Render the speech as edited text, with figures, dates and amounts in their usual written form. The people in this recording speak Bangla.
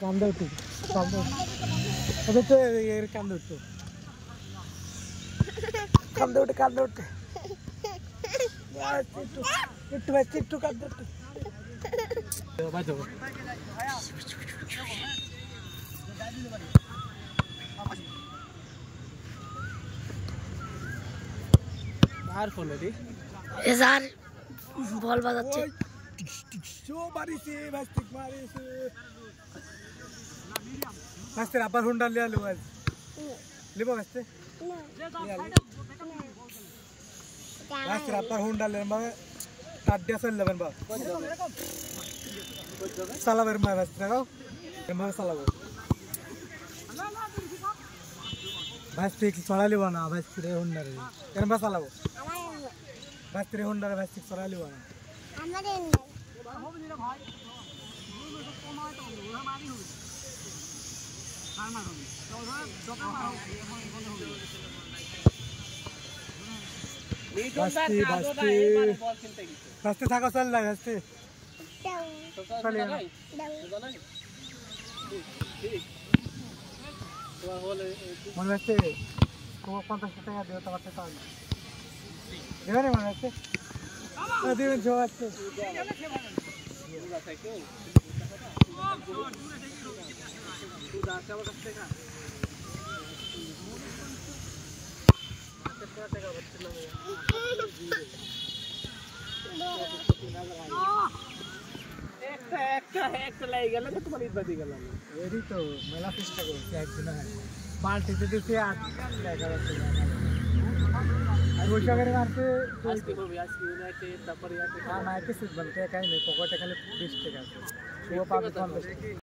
কান্দে উঠু কান্দে ওদের তো এর কান্দে উঠতো কান্দে উঠে একটু বাচ্চা একটু কান্দে উঠে বাজো আর ফোন রে স্যার বল বাজাচ্ছে শো মারিছে বাস্তিক মারিছে বাস্তে আবার হুন্ডা লিয়া লো আজ লিবো বাস্তে বাস্তে আবার হুন্ডা লে মা টাড্ডা চল লেবেন বা চালাবের মা বাস্তে রাও এমা চালাবো বাস্তে কি চলা লিবো না বাস্তে রে হুন্ডা রে এমা চালাবো বাস্তে রে হুন্ডা রে বাস্তে চলা লিবো না আমাদের বাস্তে থাকো চল না বাস্তে মনে হচ্ছে 50 টাকা দিও তোমার টাকা দেবে না মনে হচ্ছে দিবেন ছো আছে একটা লাই গেল তো তোমার ইবাদি গেল এরই তো মেলা চেষ্টা করছি একদিন পাল্টিতে দিতে 8 টাকা আর ওই জায়গায় মারতে আজকে ইউনাইটেড তারপরে না কিছু বলতে কাই নেই পকেটে খালি 20 টাকা আছে ও পাবে 50